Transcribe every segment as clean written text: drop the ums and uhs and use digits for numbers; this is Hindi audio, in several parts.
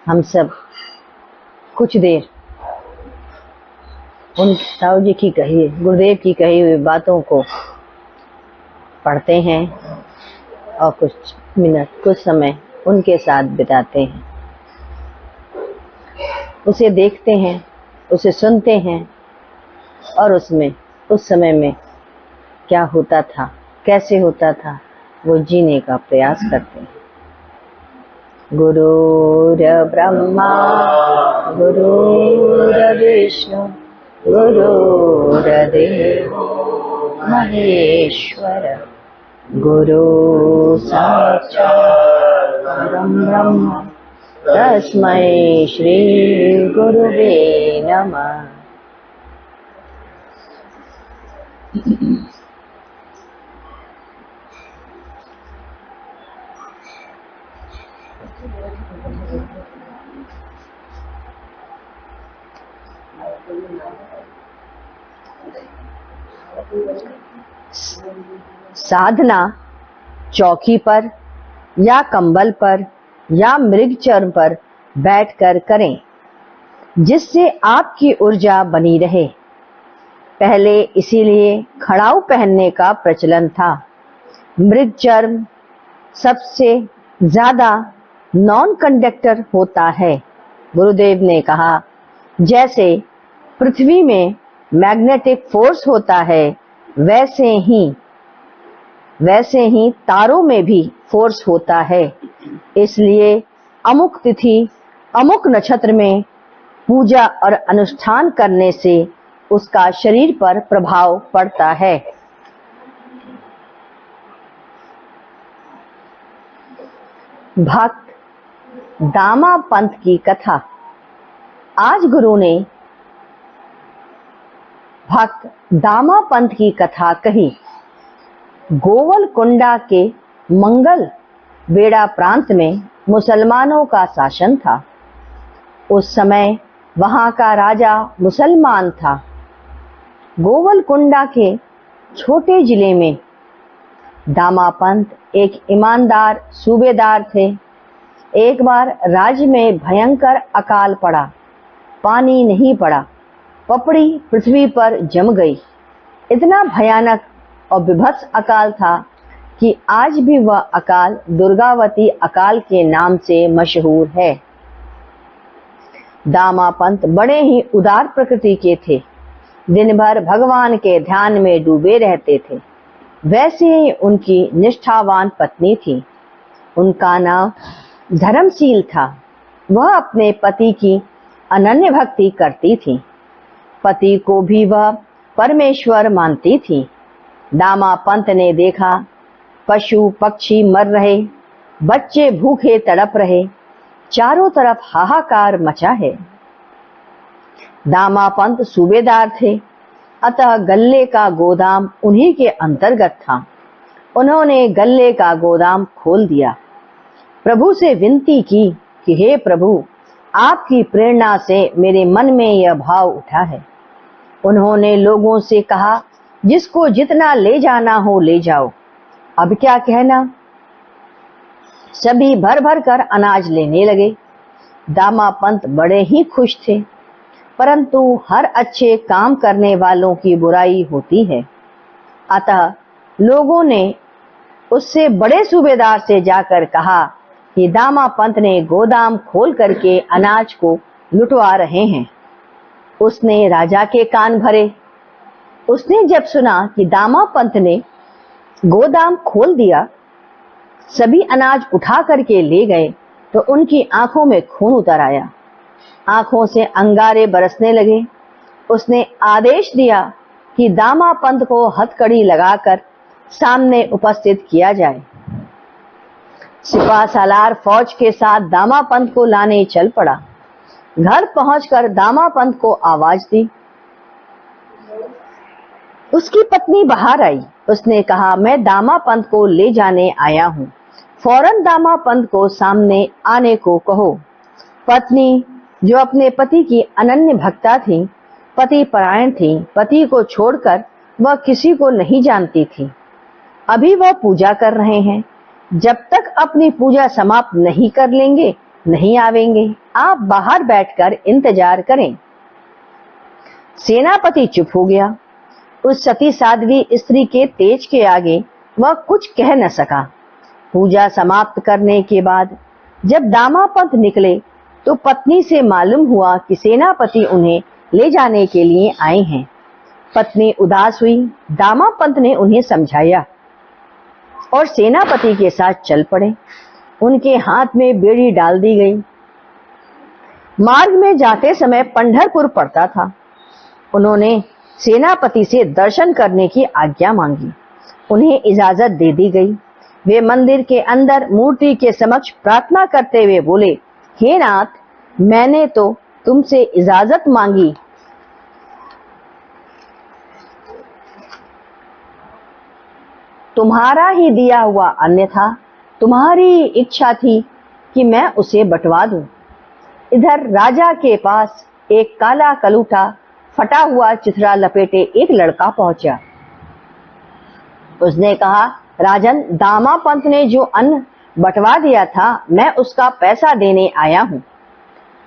हम सब कुछ देर उन साहु जी की कही, गुरुदेव की कही हुई बातों को पढ़ते हैं और कुछ मिनट, कुछ समय उनके साथ बिताते हैं, उसे देखते हैं, उसे सुनते हैं और उसमें उस समय में क्या होता था, कैसे होता था, वो जीने का प्रयास करते हैं। गुरुर्ब्रह्मा गुरुर्विष्णु गुरुर्देवो महेश्वर गुरु साक्षात् परं ब्रह्म तस्मै श्री गुरुवे नमः। साधना चौकी पर या कंबल पर या मृगचर्म पर बैठकर करें, जिससे आपकी ऊर्जा बनी रहे। पहले इसीलिए खड़ाऊ पहनने का प्रचलन था। मृगचर्म सबसे ज्यादा नॉन कंडक्टर होता है। गुरुदेव ने कहा, जैसे पृथ्वी में मैग्नेटिक फोर्स होता है, वैसे ही तारों में भी फोर्स होता है। इसलिए अमुक तिथि अमुक नक्षत्र में पूजा और अनुष्ठान करने से उसका शरीर पर प्रभाव पड़ता है। भक्त दामा पंथ की कथा। आज गुरु ने भक्त दामा पंथ की कथा कही। गोवलकुंडा के मंगल बेड़ा प्रांत में मुसलमानों का शासन था। उस समय वहां का राजा मुसलमान था। गोवलकुंडा के छोटे जिले में दामापंत एक ईमानदार सूबेदार थे। एक बार राज्य में भयंकर अकाल पड़ा। पानी नहीं पड़ा, पपड़ी पृथ्वी पर जम गई। इतना भयानक और विभत्स अकाल था कि आज भी वह अकाल दुर्गावती अकाल के नाम से मशहूर है। दामापंत बड़े ही उदार प्रकृति के थे। दिन भर भगवान के ध्यान में डूबे रहते थे। वैसे ही उनकी निष्ठावान पत्नी थी। उनका नाम धर्मशील था। वह अपने पति की अनन्य भक्ति करती थी। पति को भी वह परमेश्वर मानती थी। दामापंत ने देखा, पशु पक्षी मर रहे, बच्चे भूखे तड़प रहे, चारों तरफ हाहाकार मचा है। दामापंत सूबेदार थे, अतः गल्ले का गोदाम उन्हीं के अंतर्गत था। उन्होंने गल्ले का गोदाम खोल दिया। प्रभु से विनती की कि हे प्रभु, आपकी प्रेरणा से मेरे मन में यह भाव उठा है। उन्होंने लोगों से कहा, जिसको जितना ले जाना हो ले जाओ, अब क्या कहना। सभी भर भर कर अनाज लेने लगे। दामापंत बड़े ही खुश थे, परंतु हर अच्छे काम करने वालों की बुराई होती है। अतः लोगों ने उससे बड़े सूबेदार से जाकर कहा कि दामापंत ने गोदाम खोल करके अनाज को लुटवा रहे हैं। उसने राजा के कान भरे। उसने जब सुना कि दामापंत ने गोदाम खोल दिया, सभी अनाज उठा करके ले गए, तो उनकी आंखों में खून उतर आया। आंखों से अंगारे बरसने लगे। उसने आदेश दिया कि दामापंत को हथकड़ी लगाकर सामने उपस्थित किया जाए। सिपा सालार फौज के साथ दामापंत को लाने चल पड़ा। घर पहुंचकर दामापंत को आवाज दी। उसकी पत्नी बाहर आई। उसने कहा, मैं दामापंत को ले जाने आया हूं। फौरन दामापंत को सामने आने को कहो। पत्नी, जो अपने पति की अनन्य भक्ता थी, पति परायण थी, पति को छोड़कर वह किसी को नहीं जानती थी। अभी वह पूजा कर रहे हैं। जब तक अपनी पूजा समाप्त नहीं कर लेंगे, नहीं आवेंगे। आप बाहर बैठकर इंतजार करें। सेनापति चुप हो गया। उस सती साध्वी स्त्री के तेज के आगे वह कुछ कह न सका। पूजा समाप्त करने के बाद जब दामापंत निकले तो पत्नी से मालूम हुआ कि सेनापति उन्हें ले जाने के लिए आए हैं। पत्नी उदास हुई। दामापंत ने उन्हें समझाया और सेनापति के साथ चल पड़े। उनके हाथ में बेड़ी डाल दी गई। मार्ग में जाते समय पंढरपुर पड़ता था। उन्होंने सेनापति से दर्शन करने की आज्ञा मांगी। उन्हें इजाजत दे दी गई। वे मंदिर के अंदर मूर्ति के समक्ष प्रार्थना करते हुए बोले, हे नाथ, मैंने तो तुमसे इजाजत मांगी, तुम्हारा ही दिया हुआ अन्न था। तुम्हारी इच्छा थी कि मैं उसे बंटवा दूं। इधर राजा के पास एक काला कलूटा फटा हुआ चिथड़ा लपेटे एक लड़का पहुंचा। उसने कहा, राजन, दामापंत ने जो अन्न बंटवा दिया था, मैं उसका पैसा देने आया हूं।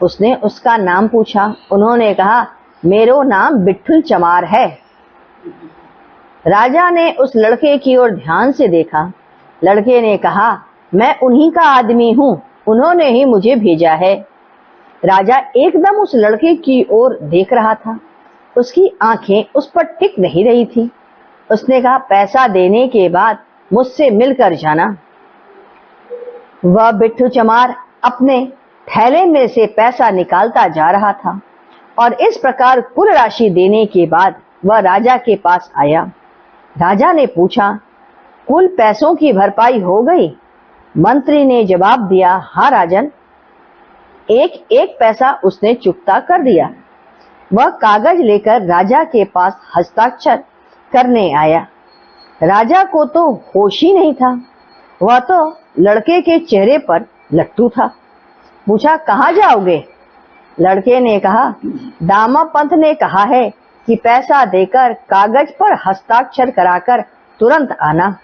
उसने उसका नाम पूछा। उन्होंने कहा, मेरो नाम बिट्ठू चमार है। राजा ने उस लड़के की ओर ध्यान से देखा। लड़के ने कहा, मैं उन्हीं का आदमी हूं, उन्होंने ही मुझे भेजा है। राजा एकदम उस लड़के की ओर देख रहा था। उसकी आंखें उस पर टिक नहीं रही थी। उसने कहा, पैसा देने के बाद मुझसे मिलकर जाना। वह बिट्ठू चमार अपने थैले में से पैसा निकालता जा रहा था और इस प्रकार कुल राशि देने के बाद वह राजा के पास आया। राजा ने पूछा, कुल पैसों की भरपाई हो गई? मंत्री ने जवाब दिया, हाँ राजन। एक एक पैसा उसने चुकता कर दिया। वह कागज लेकर राजा के पास हस्ताक्षर करने आया। राजा को तो होश ही नहीं था। वह तो लड़के के चेहरे पर लट्टू था। पूछा, कहाँ जाओगे? लड़के ने कहा, दामापंत ने कहा है कि पैसा देकर कागज पर हस्ताक्षर कराकर तुरंत आना।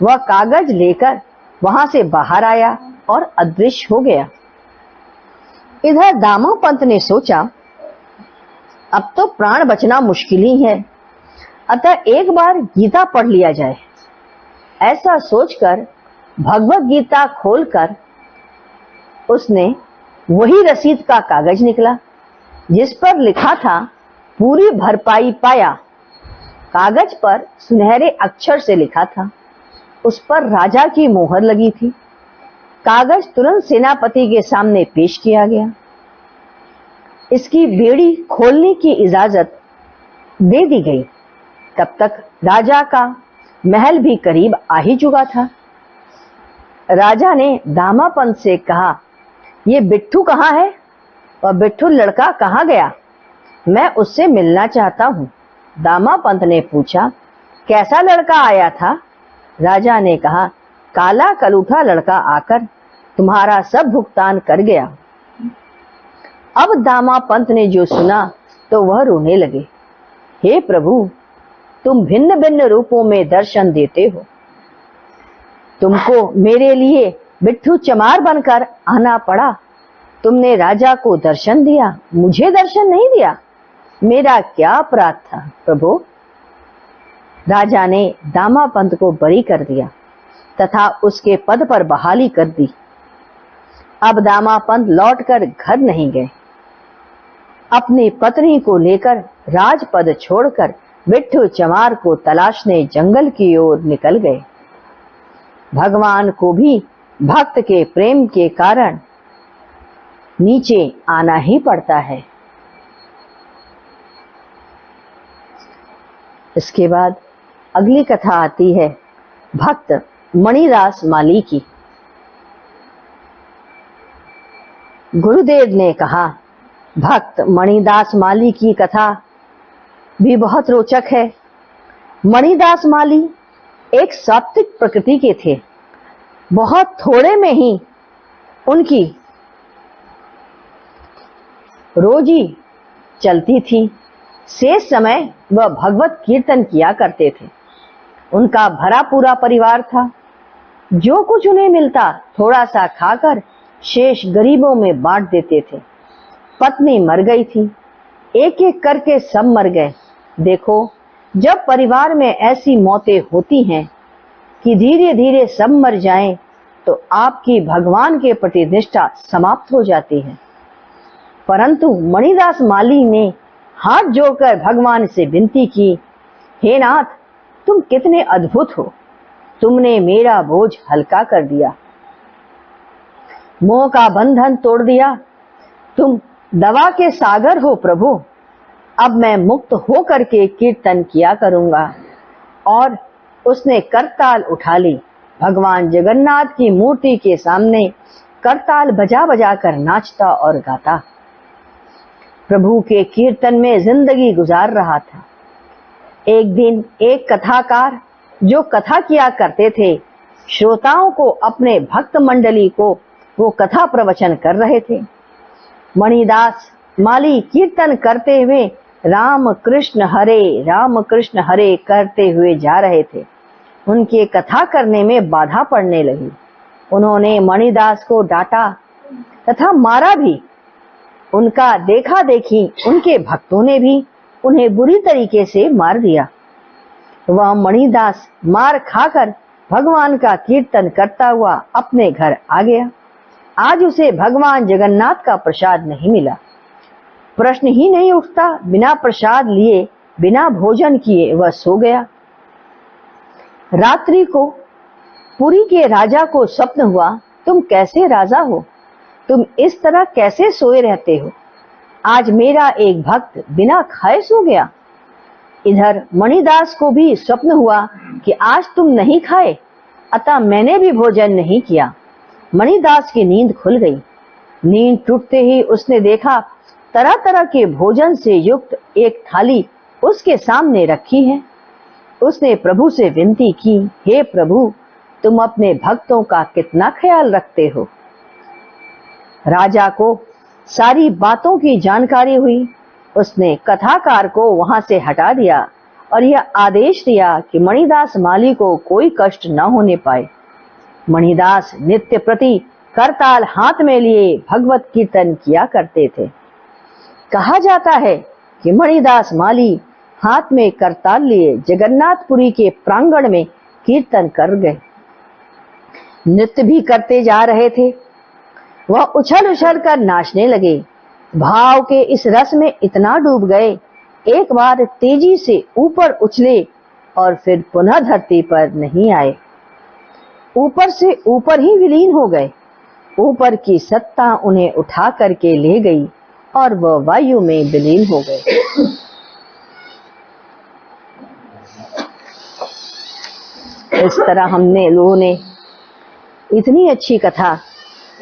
वह कागज लेकर वहां से बाहर आया और अदृश्य हो गया। इधर दामापंत ने सोचा, अब तो प्राण बचना मुश्किल ही है, अतः एक बार गीता पढ़ लिया जाए। ऐसा सोचकर भगवत गीता खोलकर उसने वही रसीद का कागज निकला जिस पर लिखा था, पूरी भरपाई पाया। कागज पर सुनहरे अक्षर से लिखा था। उस पर राजा की मोहर लगी थी। कागज तुरंत सेनापति के सामने पेश किया गया। इसकी बेड़ी खोलने की इजाजत दे दी गई। तब तक राजा का महल भी करीब आ ही चुका था। राजा ने दामापंत से कहा, ये बिट्ठू कहाँ है और बिट्ठू लड़का कहाँ गया? मैं उससे मिलना चाहता हूँ। दामापंत ने पूछा, कैसा लड़का आया था? राजा ने कहा, काला कलूठा लड़का आकर तुम्हारा सब भुगतान कर गया। अब दामापंत ने जो सुना तो वह रोने लगे। हे प्रभु, तुम भिन्न भिन्न रूपों में दर्शन देते हो। तुमको मेरे लिए बिट्ठू चमार बनकर आना पड़ा। तुमने राजा को दर्शन दिया, मुझे दर्शन नहीं दिया। मेरा क्या अपराध था प्रभु? राजा ने दामापंत को बरी कर दिया तथा उसके पद पर बहाली कर दी। अब दामापंत लौटकर घर नहीं गए। अपनी पत्नी को लेकर राजपद छोड़कर बिट्ठू चमार को तलाशने जंगल की ओर निकल गए। भगवान को भी भक्त के प्रेम के कारण नीचे आना ही पड़ता है। इसके बाद अगली कथा आती है भक्त मणिदास माली की। गुरुदेव ने कहा, भक्त मणिदास माली की कथा भी बहुत रोचक है। मणिदास माली एक सात्विक प्रकृति के थे। बहुत थोड़े में ही उनकी रोजी चलती थी। शेष समय वह भगवत कीर्तन किया करते थे। उनका भरा पूरा परिवार था। जो कुछ उन्हें मिलता थोड़ा सा खाकर शेष गरीबों में बांट देते थे। पत्नी मर गई थी, एक एक करके सब मर गए। देखो, जब परिवार में ऐसी मौतें होती हैं कि धीरे धीरे सब मर जाएं, तो आपकी भगवान के प्रति निष्ठा समाप्त हो जाती है। परंतु मणिदास माली ने हाथ जोड़कर भगवान से विनती की, हे नाथ, तुम कितने अद्भुत हो, तुमने मेरा बोझ हल्का कर दिया, मोह का बंधन तोड़ दिया, तुम दवा के सागर हो प्रभु। अब मैं मुक्त हो करके कीर्तन किया करूंगा। और उसने करताल उठा ली। भगवान जगन्नाथ की मूर्ति के सामने करताल बजा बजा कर नाचता और गाता प्रभु के कीर्तन में जिंदगी गुजार रहा था। एक दिन एक कथाकार जो कथा किया करते थे, श्रोताओं को, अपने भक्त मंडली को वो कथा प्रवचन कर रहे थे। मणिदास माली कीर्तन करते हुए राम कृष्ण हरे करते हुए जा रहे थे। उनके कथा करने में बाधा पड़ने लगी। उन्होंने मणिदास को डांटा तथा मारा भी। उनका देखा देखी उनके भक्तों ने भी उन्हें बुरी तरीके से मार दिया। वह मणिदास मार खाकर भगवान का कीर्तन करता हुआ अपने घर आ गया। आज उसे भगवान जगन्नाथ का प्रसाद नहीं मिला। प्रश्न ही नहीं उठता, बिना प्रसाद लिए, बिना भोजन किए वह सो गया। रात्रि को पुरी के राजा को स्वप्न हुआ, तुम कैसे राजा हो, तुम इस तरह कैसे सोए रहते हो? आज मेरा एक भक्त बिना खाए सो गया। इधर मणिदास को भी स्वप्न हुआ कि आज तुम नहीं खाए, अतः मैंने भी भोजन नहीं किया। मणिदास की नींद खुल गई। नींद टूटते ही उसने देखा तरह तरह के भोजन से युक्त एक थाली उसके सामने रखी है। उसने प्रभु से विनती की, हे प्रभु, तुम अपने भक्तों का कितना ख्याल रखते हो। राजा को सारी बातों की जानकारी हुई। उसने कथाकार को वहां से हटा दिया और यह आदेश दिया कि मणिदास माली को कोई कष्ट न होने पाए। मणिदास नित्य प्रति करताल हाथ में लिए भगवत कीर्तन किया करते थे। कहा जाता है कि मणिदास माली हाथ में करताल लिए जगन्नाथपुरी के प्रांगण में कीर्तन कर गए। नृत्य भी करते जा रहे थे। वह उछल उछल कर नाचने लगे। भाव के इस रस में इतना डूब गए, एक बार तेजी से ऊपर उछले और फिर पुनः धरती पर नहीं आए। ऊपर से ऊपर ही विलीन हो गए। ऊपर की सत्ता उन्हें उठा करके ले गई और वह वायु में विलीन हो गए। इस तरह हमने लोगों ने इतनी अच्छी कथा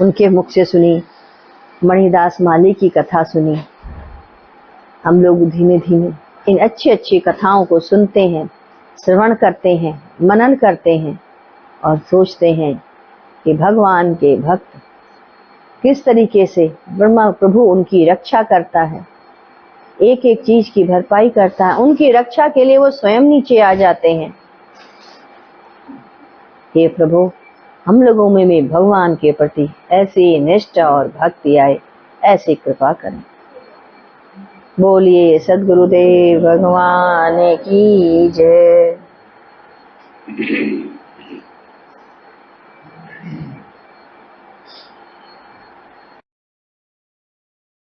उनके मुख से सुनी, मणिदास माली की कथा सुनी। हम लोग धीमे धीमे इन अच्छी अच्छी कथाओं को सुनते हैं, श्रवण करते हैं, मनन करते हैं और सोचते हैं कि भगवान के भक्त किस तरीके से ब्रह्मा प्रभु उनकी रक्षा करता है, एक एक चीज की भरपाई करता है। उनकी रक्षा के लिए वो स्वयं नीचे आ जाते हैं। हे प्रभु, हम लोगों में भी भगवान के प्रति ऐसी निष्ठा और भक्ति आए, ऐसी कृपा करें। बोलिए सद्गुरुदेव भगवान की जय।